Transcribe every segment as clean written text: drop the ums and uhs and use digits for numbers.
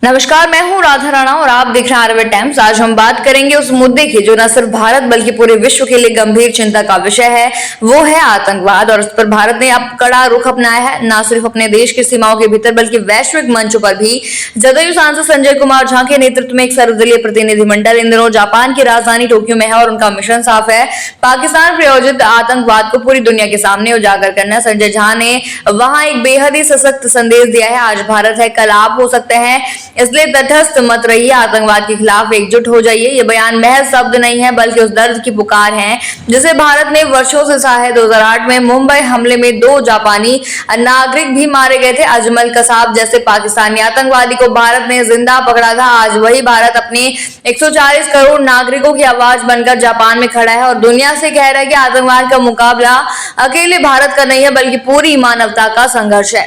नमस्कार, मैं हूं राधा राणा और आप देख रहे हैं आरएबी टाइम्स। आज हम बात करेंगे उस मुद्दे की जो न सिर्फ भारत बल्कि पूरे विश्व के लिए गंभीर चिंता का विषय है, वो है आतंकवाद। और इस पर भारत ने अब कड़ा रुख अपनाया है, न सिर्फ अपने देश की सीमाओं के भीतर बल्कि वैश्विक मंचों पर भी। जदयू सांसद संजय कुमार झा के नेतृत्व में एक सर्वदलीय प्रतिनिधिमंडल इन दिनों जापान की राजधानी टोक्यो में है और उनका मिशन साफ है, पाकिस्तान प्रायोजित आतंकवाद को पूरी दुनिया के सामने उजागर करना। संजय झा ने वहां एक बेहद ही सशक्त संदेश दिया है, आज भारत है कल आप हो सकते हैं, इसलिए तटस्थ मत रहिए, आतंकवाद के खिलाफ एकजुट हो जाइए। ये बयान महज शब्द नहीं है बल्कि उस दर्द की पुकार है जिसे भारत ने वर्षों से सहा है। 2008 में मुंबई हमले में 2 जापानी नागरिक भी मारे गए थे। अजमल कसाब जैसे पाकिस्तानी आतंकवादी को भारत ने जिंदा पकड़ा था। आज वही भारत अपने 140 करोड़ नागरिकों की आवाज बनकर जापान में खड़ा है और दुनिया से कह रहा है कि आतंकवाद का मुकाबला अकेले भारत का नहीं है बल्कि पूरी मानवता का संघर्ष है।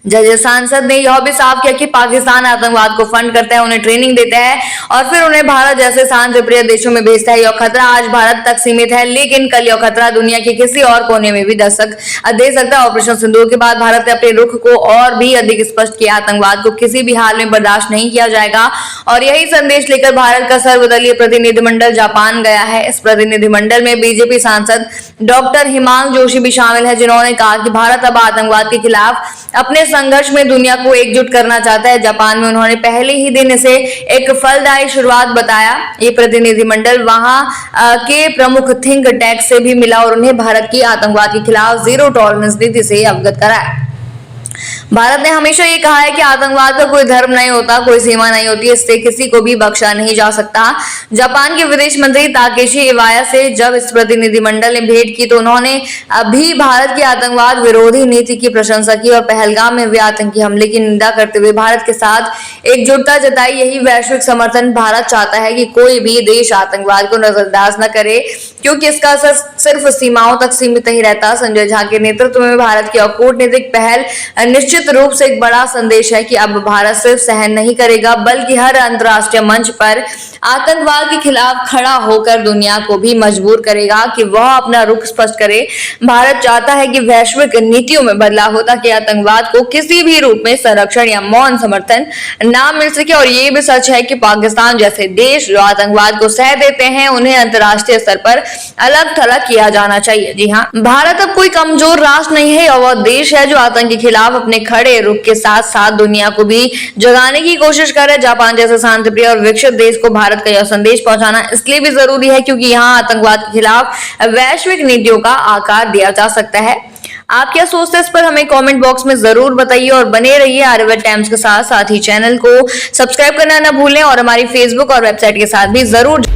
जदयू सांसद ने यह भी साफ किया कि पाकिस्तान आतंकवाद को फंड करता है, उन्हें ट्रेनिंग देता है और फिर उन्हें भारत जैसे शांतिप्रिय देशों में भेजता है। यह खतरा आज भारत तक सीमित है, लेकिन कल यह खतरा दुनिया के किसी और कोने में भी दस्तक दे सकता है। ऑपरेशन सिंदूर के बाद भारत ने अपने रुख को और भी अधिक स्पष्ट किया, आतंकवाद को किसी भी हाल में बर्दाश्त नहीं किया जाएगा। और यही संदेश लेकर भारत का सर्वदलीय प्रतिनिधिमंडल जापान गया है। इस प्रतिनिधिमंडल में बीजेपी सांसद डॉक्टर हिमांशु जोशी भी शामिल है, जिन्होंने कहा कि भारत अब आतंकवाद के खिलाफ अपने संघर्ष में दुनिया को एकजुट करना चाहता है। जापान में उन्होंने पहले ही दिन इसे एक फलदायी शुरुआत बताया। ये प्रतिनिधिमंडल वहां के प्रमुख थिंक टैंक से भी मिला और उन्हें भारत की आतंकवाद के खिलाफ जीरो टॉलरेंस नीति से अवगत कराया। भारत ने हमेशा ये कहा है कि आतंकवाद का कोई धर्म नहीं होता, कोई सीमा नहीं होती, इससे किसी को भी बख्शा नहीं जा सकता। जापान के विदेश मंत्री ताकेशी इवाया से जब इस प्रतिनिधिमंडल ने भेंट की तो उन्होंने भी भारत की आतंकवाद विरोधी नीति की प्रशंसा की और पहलगाम में हुए आतंकी हमले की निंदा करते हुए भारत के साथ एकजुटता जताई। यही वैश्विक समर्थन भारत चाहता है कि कोई भी देश आतंकवाद को नजरअंदाज न करे, क्योंकि इसका असर सिर्फ सीमाओं तक सीमित नहीं रहता। संजय झा के नेतृत्व में भारत की कूटनीतिक पहल निश्चित रूप से एक बड़ा संदेश है कि अब भारत सिर्फ सहन नहीं करेगा बल्कि हर अंतर्राष्ट्रीय मंच पर आतंकवाद के खिलाफ खड़ा होकर दुनिया को भी मजबूर करेगा कि वह अपना रुख स्पष्ट करे। भारत चाहता है कि वैश्विक नीतियों में बदलाव हो ताकि आतंकवाद को किसी भी रूप में संरक्षण या मौन समर्थन ना मिल सके। और ये भी सच है कि पाकिस्तान जैसे देश जो आतंकवाद को सह देते हैं, उन्हें अंतर्राष्ट्रीय स्तर पर अलग थलग किया जाना चाहिए। जी हाँ, भारत अब कोई कमजोर राष्ट्र नहीं है, वह देश है जो आतंक के खिलाफ अपने खड़े रुख के साथ साथ दुनिया को भी जगाने की कोशिश कर रहे। जापान जैसे शांतिप्रिय और विकसित देश को भारत का यह संदेश पहुंचाना इसलिए भी जरूरी है क्योंकि यहाँ आतंकवाद के खिलाफ वैश्विक नीतियों का आकार दिया जा सकता है। आप क्या सोचते हैं इस पर हमें कमेंट बॉक्स में जरूर बताइए और बने रहिए आरएबी टाइम्स के साथ ही चैनल को सब्सक्राइब करना ना भूलें और हमारी फेसबुक और वेबसाइट के साथ भी जरूर